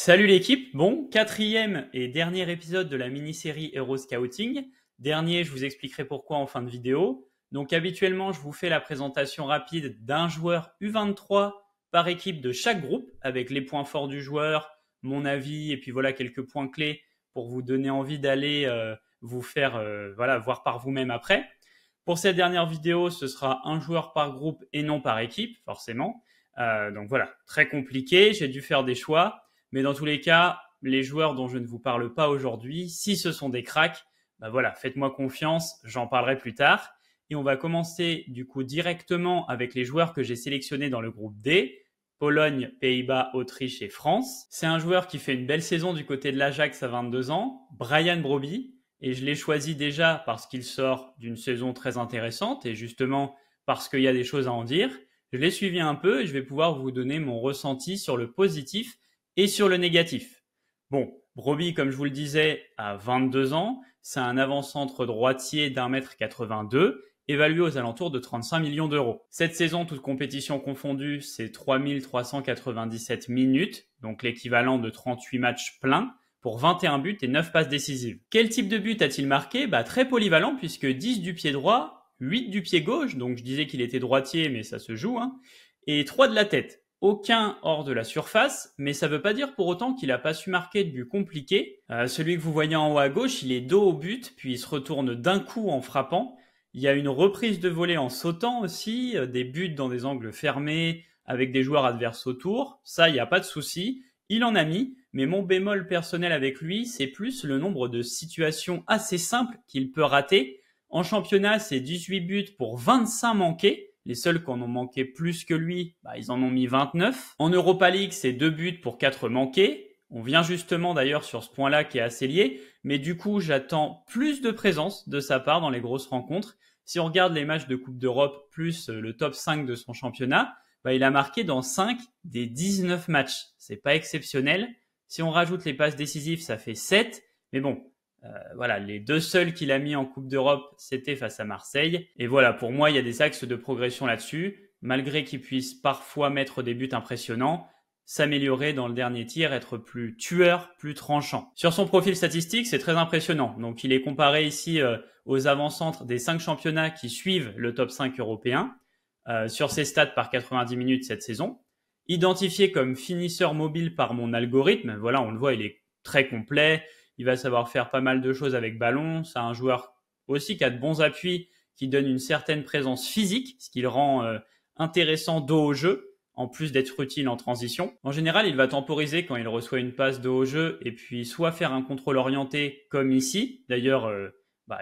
Salut l'équipe, bon, quatrième et dernier épisode de la mini-série Euroscouting. Dernier, je vous expliquerai pourquoi en fin de vidéo. Donc habituellement, je vous fais la présentation rapide d'un joueur U23 par équipe de chaque groupe, avec les points forts du joueur, mon avis, et puis voilà quelques points clés pour vous donner envie d'aller vous faire voir par vous-même après. Pour cette dernière vidéo, ce sera un joueur par groupe et non par équipe, forcément. Donc voilà, très compliqué, j'ai dû faire des choix. Mais dans tous les cas, les joueurs dont je ne vous parle pas aujourd'hui, si ce sont des cracks, voilà, faites-moi confiance, j'en parlerai plus tard. Et on va commencer du coup directement avec les joueurs que j'ai sélectionnés dans le groupe D, Pologne, Pays-Bas, Autriche et France. C'est un joueur qui fait une belle saison du côté de l'Ajax à 22 ans, Brian Brobbey, et je l'ai choisi déjà parce qu'il sort d'une saison très intéressante et justement parce qu'il y a des choses à en dire. Je l'ai suivi un peu et je vais pouvoir vous donner mon ressenti sur le positif et sur le négatif. Bon, Brobbey, comme je vous le disais, a 22 ans. C'est un avant-centre droitier d'1,82 m, évalué aux alentours de 35 millions d'euros. Cette saison, toute compétition confondue, c'est 3397 minutes, donc l'équivalent de 38 matchs pleins, pour 21 buts et 9 passes décisives. Quel type de but a-t-il marqué ? Très polyvalent, puisque 10 du pied droit, 8 du pied gauche, donc je disais qu'il était droitier, mais ça se joue, et 3 de la tête. Aucun hors de la surface, mais ça veut pas dire pour autant qu'il a pas su marquer de but compliqué. Celui que vous voyez en haut à gauche, il est dos au but, puis il se retourne d'un coup en frappant. Il y a une reprise de volée en sautant aussi, des buts dans des angles fermés, avec des joueurs adverses autour. Ça, il n'y a pas de souci. Il en a mis, mais mon bémol personnel avec lui, c'est plus le nombre de situations assez simples qu'il peut rater. En championnat, c'est 18 buts pour 25 manqués. Les seuls qui en ont manqué plus que lui, ils en ont mis 29. En Europa League, c'est 2 buts pour 4 manqués. On vient justement d'ailleurs sur ce point-là qui est assez lié. Mais du coup, j'attends plus de présence de sa part dans les grosses rencontres. Si on regarde les matchs de Coupe d'Europe plus le top 5 de son championnat, il a marqué dans 5 des 19 matchs. C'est pas exceptionnel. Si on rajoute les passes décisives, ça fait 7. Mais bon, les deux seuls qu'il a mis en Coupe d'Europe, c'était face à Marseille. Et voilà, pour moi, il y a des axes de progression là-dessus. Malgré qu'il puisse parfois mettre des buts impressionnants, s'améliorer dans le dernier tir, être plus tueur, plus tranchant. Sur son profil statistique, c'est très impressionnant. Donc, il est comparé ici aux avant-centres des 5 championnats qui suivent le top 5 européen. Sur ses stats par 90 minutes cette saison. Identifié comme finisseur mobile par mon algorithme, voilà, on le voit, il est très complet. Il va savoir faire pas mal de choses avec ballon. C'est un joueur aussi qui a de bons appuis, qui donne une certaine présence physique, ce qui le rend intéressant dos au jeu, en plus d'être utile en transition. En général, il va temporiser quand il reçoit une passe dos au jeu et puis soit faire un contrôle orienté comme ici. D'ailleurs,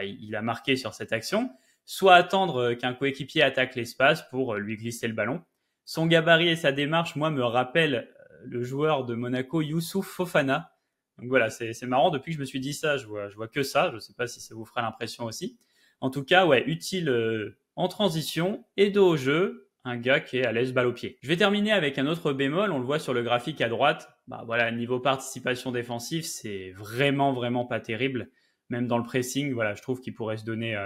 il a marqué sur cette action. Soit attendre qu'un coéquipier attaque l'espace pour lui glisser le ballon. Son gabarit et sa démarche, moi, me rappellent le joueur de Monaco, Youssouf Fofana. Donc voilà, c'est marrant, depuis que je me suis dit ça, je vois que ça, je sais pas si ça vous fera l'impression aussi. En tout cas, utile en transition et dos au jeu, un gars qui est à l'aise balle au pied. Je vais terminer avec un autre bémol, on le voit sur le graphique à droite. Niveau participation défensive, c'est vraiment pas terrible. Même dans le pressing, je trouve qu'il pourrait se donner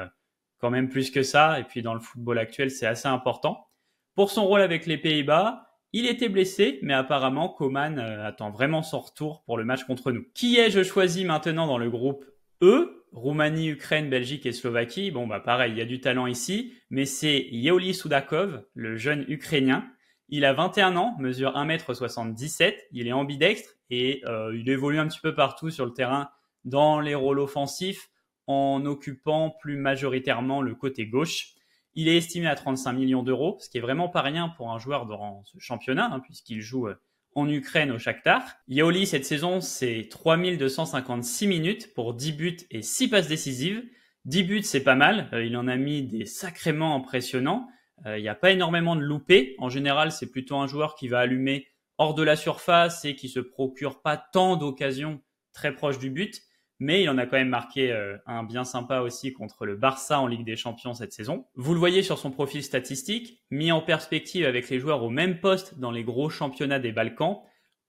quand même plus que ça. Et puis dans le football actuel, c'est assez important. Pour son rôle avec les Pays-Bas, il était blessé, mais apparemment, Coman attend vraiment son retour pour le match contre nous. Qui ai-je choisi maintenant dans le groupe E ? Roumanie, Ukraine, Belgique et Slovaquie. Pareil, il y a du talent ici, mais c'est Yeoli Sudakov, le jeune Ukrainien. Il a 21 ans, mesure 1,77 m, il est ambidextre et il évolue un petit peu partout sur le terrain dans les rôles offensifs en occupant plus majoritairement le côté gauche. Il est estimé à 35 millions d'euros, ce qui est vraiment pas rien pour un joueur dans ce championnat, puisqu'il joue en Ukraine au Shakhtar. Yeoli, cette saison, c'est 3256 minutes pour 10 buts et 6 passes décisives. 10 buts, c'est pas mal. Il en a mis des sacrément impressionnants. Il n'y a pas énormément de loupés. En général, c'est plutôt un joueur qui va allumer hors de la surface et qui se procure pas tant d'occasions très proches du but. Mais il en a quand même marqué un bien sympa aussi contre le Barça en Ligue des Champions cette saison. Vous le voyez sur son profil statistique, mis en perspective avec les joueurs au même poste dans les gros championnats des Balkans.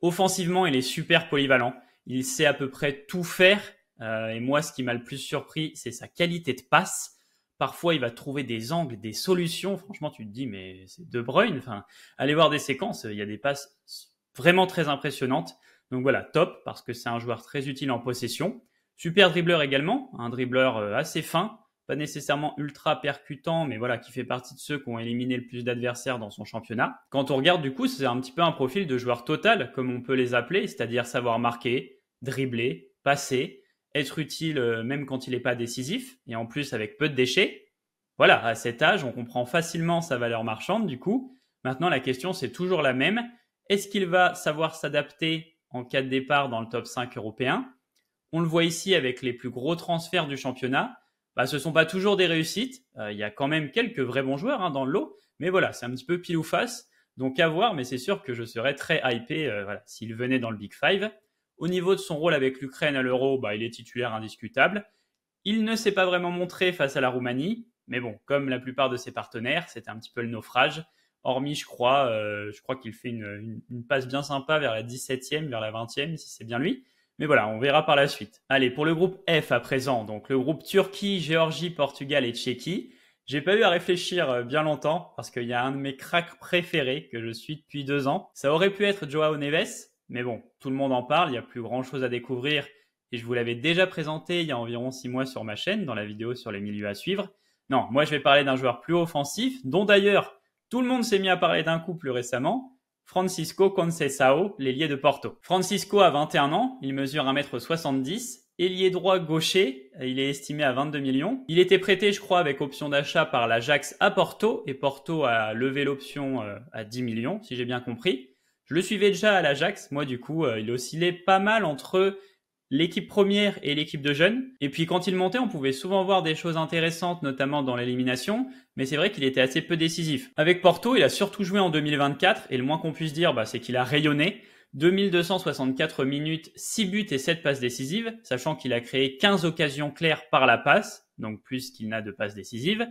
Offensivement, il est super polyvalent. Il sait à peu près tout faire. Et moi, ce qui m'a le plus surpris, c'est sa qualité de passe. Parfois, il va trouver des angles, des solutions. Franchement, tu te dis, mais c'est De Bruyne. Allez voir des séquences, il y a des passes vraiment très impressionnantes. Donc voilà, top, parce que c'est un joueur très utile en possession. Super dribbleur également, un dribbleur assez fin, pas nécessairement ultra percutant, mais voilà, qui fait partie de ceux qui ont éliminé le plus d'adversaires dans son championnat. Quand on regarde du coup, c'est un petit peu un profil de joueur total, comme on peut les appeler, c'est-à-dire savoir marquer, dribbler, passer, être utile même quand il n'est pas décisif, et en plus avec peu de déchets. Voilà, à cet âge, on comprend facilement sa valeur marchande du coup. Maintenant, la question, c'est toujours la même. Est-ce qu'il va savoir s'adapter en cas de départ dans le top 5 européen? On le voit ici avec les plus gros transferts du championnat. Ce ne sont pas toujours des réussites. Il y a quand même quelques vrais bons joueurs dans le lot. Mais voilà, c'est un petit peu pile ou face. Donc à voir, mais c'est sûr que je serais très hypé s'il venait dans le Big Five. Au niveau de son rôle avec l'Ukraine à l'Euro, il est titulaire indiscutable. Il ne s'est pas vraiment montré face à la Roumanie. Mais bon, comme la plupart de ses partenaires, c'était un petit peu le naufrage. Hormis, je crois qu'il fait une passe bien sympa vers la 17e, vers la 20e, si c'est bien lui. Mais voilà, on verra par la suite. Allez, pour le groupe F à présent, donc le groupe Turquie, Géorgie, Portugal et Tchéquie. J'ai pas eu à réfléchir bien longtemps parce qu'il y a un de mes cracks préférés que je suis depuis 2 ans. Ça aurait pu être Joao Neves, mais bon, tout le monde en parle, il n'y a plus grand chose à découvrir et je vous l'avais déjà présenté il y a environ 6 mois sur ma chaîne dans la vidéo sur les milieux à suivre. Non, moi je vais parler d'un joueur plus offensif, dont d'ailleurs tout le monde s'est mis à parler d'un coup plus récemment, Francisco Conceição, l'ailier de Porto. Francisco a 21 ans, il mesure 1m70, ailier droit gaucher, il est estimé à 22 millions. Il était prêté, je crois, avec option d'achat par l'Ajax à Porto, et Porto a levé l'option à 10 millions, si j'ai bien compris. Je le suivais déjà à l'Ajax, moi du coup, il oscillait pas mal entre l'équipe première et l'équipe de jeunes. Et puis quand il montait, on pouvait souvent voir des choses intéressantes, notamment dans l'élimination, mais c'est vrai qu'il était assez peu décisif. Avec Porto, il a surtout joué en 2024, et le moins qu'on puisse dire, c'est qu'il a rayonné. 2264 minutes, 6 buts et 7 passes décisives, sachant qu'il a créé 15 occasions claires par la passe, donc plus qu'il n'a de passes décisives.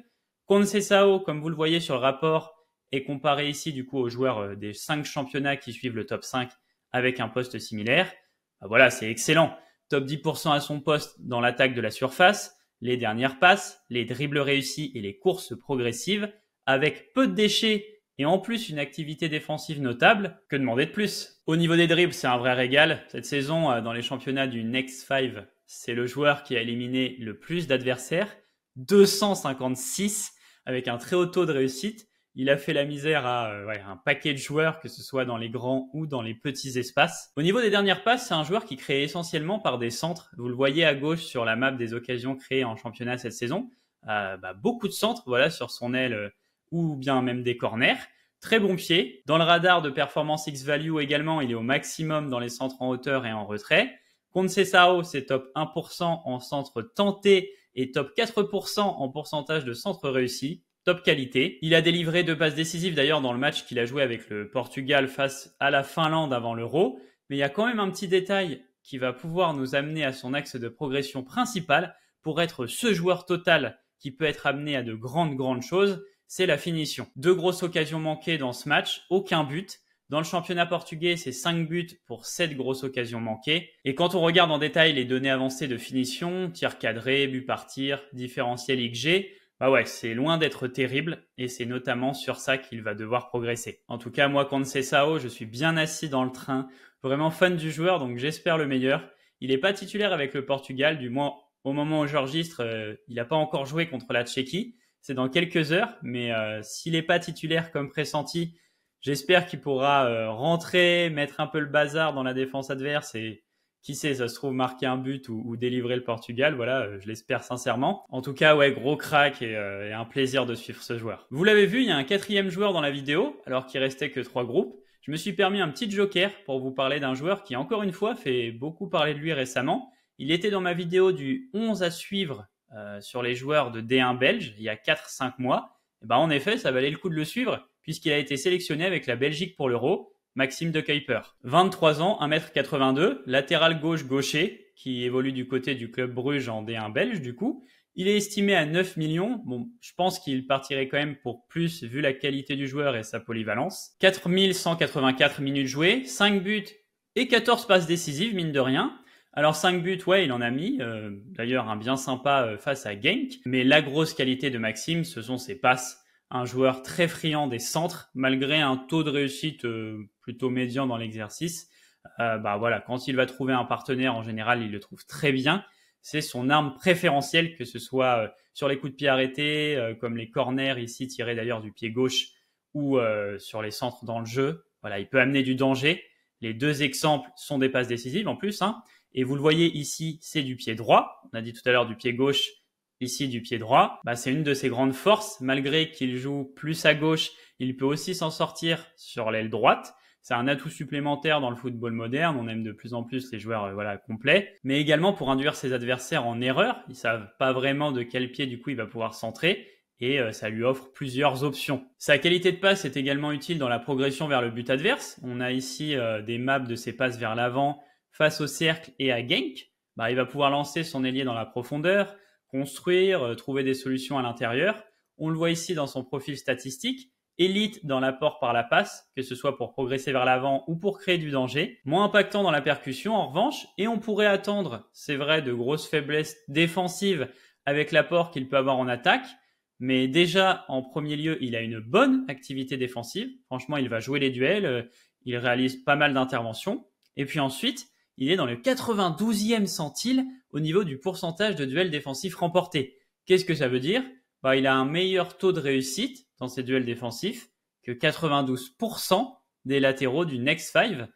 Conceição, comme vous le voyez sur le rapport, est comparé ici du coup aux joueurs des 5 championnats qui suivent le top 5 avec un poste similaire. Voilà, c'est excellent. Top 10% à son poste dans l'attaque de la surface, les dernières passes, les dribbles réussis et les courses progressives, avec peu de déchets et en plus une activité défensive notable. Que demander de plus? Au niveau des dribbles, c'est un vrai régal. Cette saison, dans les championnats du Next 5, c'est le joueur qui a éliminé le plus d'adversaires, 256, avec un très haut taux de réussite. Il a fait la misère à un paquet de joueurs, que ce soit dans les grands ou dans les petits espaces. Au niveau des dernières passes, c'est un joueur qui crée essentiellement par des centres. Vous le voyez à gauche sur la map des occasions créées en championnat cette saison. Beaucoup de centres sur son aile ou bien même des corners. Très bon pied. Dans le radar de performance X-Value également, il est au maximum dans les centres en hauteur et en retrait. Conceição, c'est top 1% en centre tenté et top 4% en pourcentage de centres réussis. Top qualité. Il a délivré 2 passes décisives d'ailleurs dans le match qu'il a joué avec le Portugal face à la Finlande avant l'Euro. Mais il y a quand même un petit détail qui va pouvoir nous amener à son axe de progression principal pour être ce joueur total qui peut être amené à de grandes choses, c'est la finition. 2 grosses occasions manquées dans ce match, aucun but. Dans le championnat portugais, c'est 5 buts pour 7 grosses occasions manquées. Et quand on regarde en détail les données avancées de finition, tir cadré, but par tir, différentiel XG, c'est loin d'être terrible et c'est notamment sur ça qu'il va devoir progresser. En tout cas, moi, Conceição, je suis bien assis dans le train, vraiment fan du joueur, donc j'espère le meilleur. Il n'est pas titulaire avec le Portugal, du moins au moment où j'enregistre, il n'a pas encore joué contre la Tchéquie. C'est dans quelques heures, mais s'il n'est pas titulaire comme pressenti, j'espère qu'il pourra rentrer, mettre un peu le bazar dans la défense adverse et qui sait, ça se trouve marquer un but ou délivrer le Portugal. Voilà, je l'espère sincèrement. En tout cas, gros crack et un plaisir de suivre ce joueur. Vous l'avez vu, il y a un 4e joueur dans la vidéo, alors qu'il restait que 3 groupes. Je me suis permis un petit joker pour vous parler d'un joueur qui, encore une fois, fait beaucoup parler de lui récemment. Il était dans ma vidéo du 11 à suivre sur les joueurs de D1 belge, il y a 4-5 mois. En effet, ça valait le coup de le suivre, puisqu'il a été sélectionné avec la Belgique pour l'Euro. Maxime de Kuiper. 23 ans, 1m82, latéral gaucher, qui évolue du côté du club Bruges en D1 belge du coup. Il est estimé à 9 millions. Bon, je pense qu'il partirait quand même pour plus vu la qualité du joueur et sa polyvalence. 4184 minutes jouées, 5 buts et 14 passes décisives, mine de rien. Alors 5 buts, il en a mis. D'ailleurs, un bien sympa face à Genk. Mais la grosse qualité de Maxime, ce sont ses passes. Un joueur très friand des centres, malgré un taux de réussite plutôt médian dans l'exercice. voilà, quand il va trouver un partenaire, en général, il le trouve très bien. C'est son arme préférentielle, que ce soit sur les coups de pied arrêtés, comme les corners ici tirés d'ailleurs du pied gauche, ou sur les centres dans le jeu. Voilà, il peut amener du danger. Les deux exemples sont des passes décisives en plus, hein. Et vous le voyez ici, c'est du pied droit. On a dit tout à l'heure du pied gauche, ici du pied droit. C'est une de ses grandes forces. Malgré qu'il joue plus à gauche, il peut aussi s'en sortir sur l'aile droite. C'est un atout supplémentaire dans le football moderne. On aime de plus en plus les joueurs complets. Mais également pour induire ses adversaires en erreur. Ils savent pas vraiment de quel pied du coup il va pouvoir centrer. Et ça lui offre plusieurs options. Sa qualité de passe est également utile dans la progression vers le but adverse. On a ici des maps de ses passes vers l'avant face au cercle et à Genk. Il va pouvoir lancer son ailier dans la profondeur, construire, trouver des solutions à l'intérieur. On le voit ici dans son profil statistique. Élite dans l'apport par la passe, que ce soit pour progresser vers l'avant ou pour créer du danger. Moins impactant dans la percussion en revanche, et on pourrait attendre, c'est vrai, de grosses faiblesses défensives avec l'apport qu'il peut avoir en attaque. Mais déjà, en premier lieu, il a une bonne activité défensive. Franchement, il va jouer les duels, il réalise pas mal d'interventions. Et puis ensuite, il est dans le 92e centile au niveau du pourcentage de duels défensifs remportés. Qu'est-ce que ça veut dire ? Il a un meilleur taux de réussite dans ses duels défensifs que 92% des latéraux du Next 5.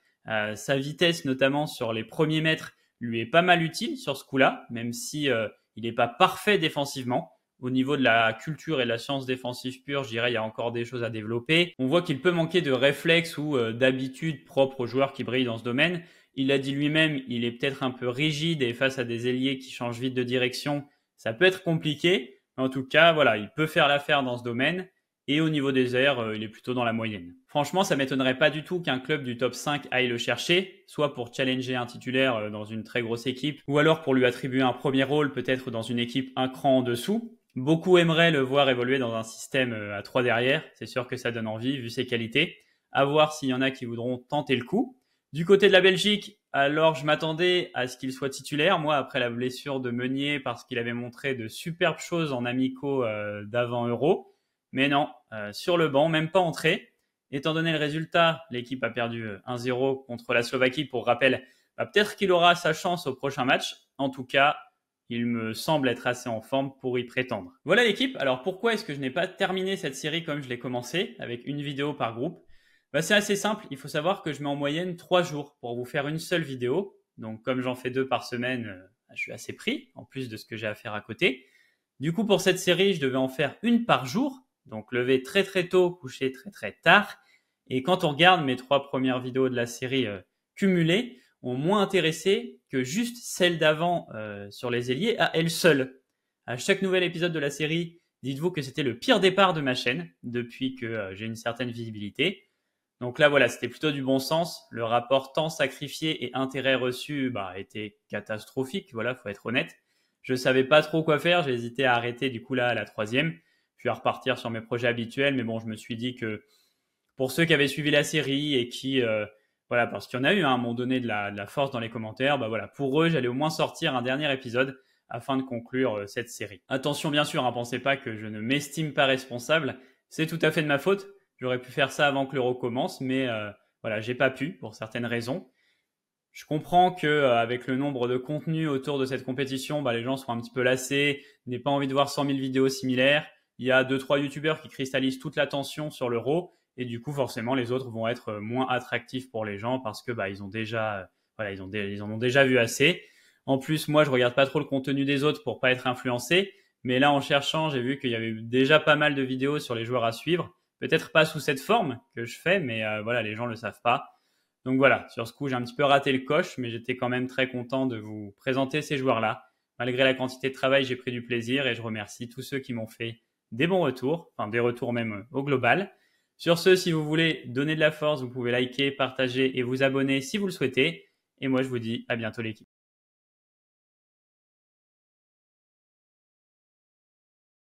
Sa vitesse, notamment sur les premiers mètres, lui est pas mal utile sur ce coup-là, même si il n'est pas parfait défensivement. Au niveau de la culture et de la science défensive pure, je dirais il y a encore des choses à développer. On voit qu'il peut manquer de réflexes ou d'habitudes propres aux joueurs qui brillent dans ce domaine. Il l'a dit lui-même, il est peut-être un peu rigide et face à des ailiers qui changent vite de direction, ça peut être compliqué. Mais en tout cas, voilà, il peut faire l'affaire dans ce domaine. Et au niveau des airs, il est plutôt dans la moyenne. Franchement, ça m'étonnerait pas du tout qu'un club du top 5 aille le chercher, soit pour challenger un titulaire dans une très grosse équipe, ou alors pour lui attribuer un premier rôle peut-être dans une équipe un cran en dessous. Beaucoup aimeraient le voir évoluer dans un système à 3 derrière. C'est sûr que ça donne envie vu ses qualités. À voir s'il y en a qui voudront tenter le coup. Du côté de la Belgique, alors je m'attendais à ce qu'il soit titulaire. Moi, après la blessure de Meunier, parce qu'il avait montré de superbes choses en amicaux d'avant Euro. Mais non, sur le banc, même pas entré. Étant donné le résultat, l'équipe a perdu 1-0 contre la Slovaquie. Pour rappel, peut-être qu'il aura sa chance au prochain match. En tout cas, il me semble être assez en forme pour y prétendre. Voilà l'équipe. Alors pourquoi est-ce que je n'ai pas terminé cette série comme je l'ai commencé, avec une vidéo par groupe ? C'est assez simple. Il faut savoir que je mets en moyenne 3 jours pour vous faire une seule vidéo. Donc comme j'en fais 2 par semaine, je suis assez pris, en plus de ce que j'ai à faire à côté. Du coup, pour cette série, je devais en faire une par jour. Donc lever très très tôt, coucher très très tard. Et quand on regarde mes 3 premières vidéos de la série cumulées, ont moins intéressé que juste celle d'avant sur les ailiers à elle seule. À chaque nouvel épisode de la série, dites-vous que c'était le pire départ de ma chaîne depuis que j'ai une certaine visibilité. Donc là voilà, c'était plutôt du bon sens. Le rapport temps sacrifié et intérêt reçu était catastrophique, voilà, faut être honnête. Je savais pas trop quoi faire, j'ai hésité à arrêter du coup là à la 3e. Puis à repartir sur mes projets habituels, mais bon, je me suis dit que pour ceux qui avaient suivi la série et qui, parce qu'il y en a eu à un moment donné de la force dans les commentaires, pour eux, j'allais au moins sortir un dernier épisode afin de conclure cette série. Attention bien sûr, pensez pas que je ne m'estime pas responsable, c'est tout à fait de ma faute. J'aurais pu faire ça avant que l'Euro commence, mais j'ai pas pu pour certaines raisons. Je comprends que avec le nombre de contenus autour de cette compétition, les gens seront un petit peu lassés, n'aient pas envie de voir 100 000 vidéos similaires. Il y a 2-3 youtubeurs qui cristallisent toute l'attention sur l'Euro et du coup forcément les autres vont être moins attractifs pour les gens parce que ils ont déjà ils en ont déjà vu assez. En plus, moi je regarde pas trop le contenu des autres pour pas être influencé, mais là en cherchant, j'ai vu qu'il y avait déjà pas mal de vidéos sur les joueurs à suivre, peut-être pas sous cette forme que je fais, mais les gens le savent pas. Donc voilà, sur ce coup, j'ai un petit peu raté le coche, mais j'étais quand même très content de vous présenter ces joueurs-là. Malgré la quantité de travail, j'ai pris du plaisir et je remercie tous ceux qui m'ont fait des bons retours, des retours même au global. Sur ce, si vous voulez donner de la force, vous pouvez liker, partager et vous abonner si vous le souhaitez. Et moi, je vous dis à bientôt l'équipe.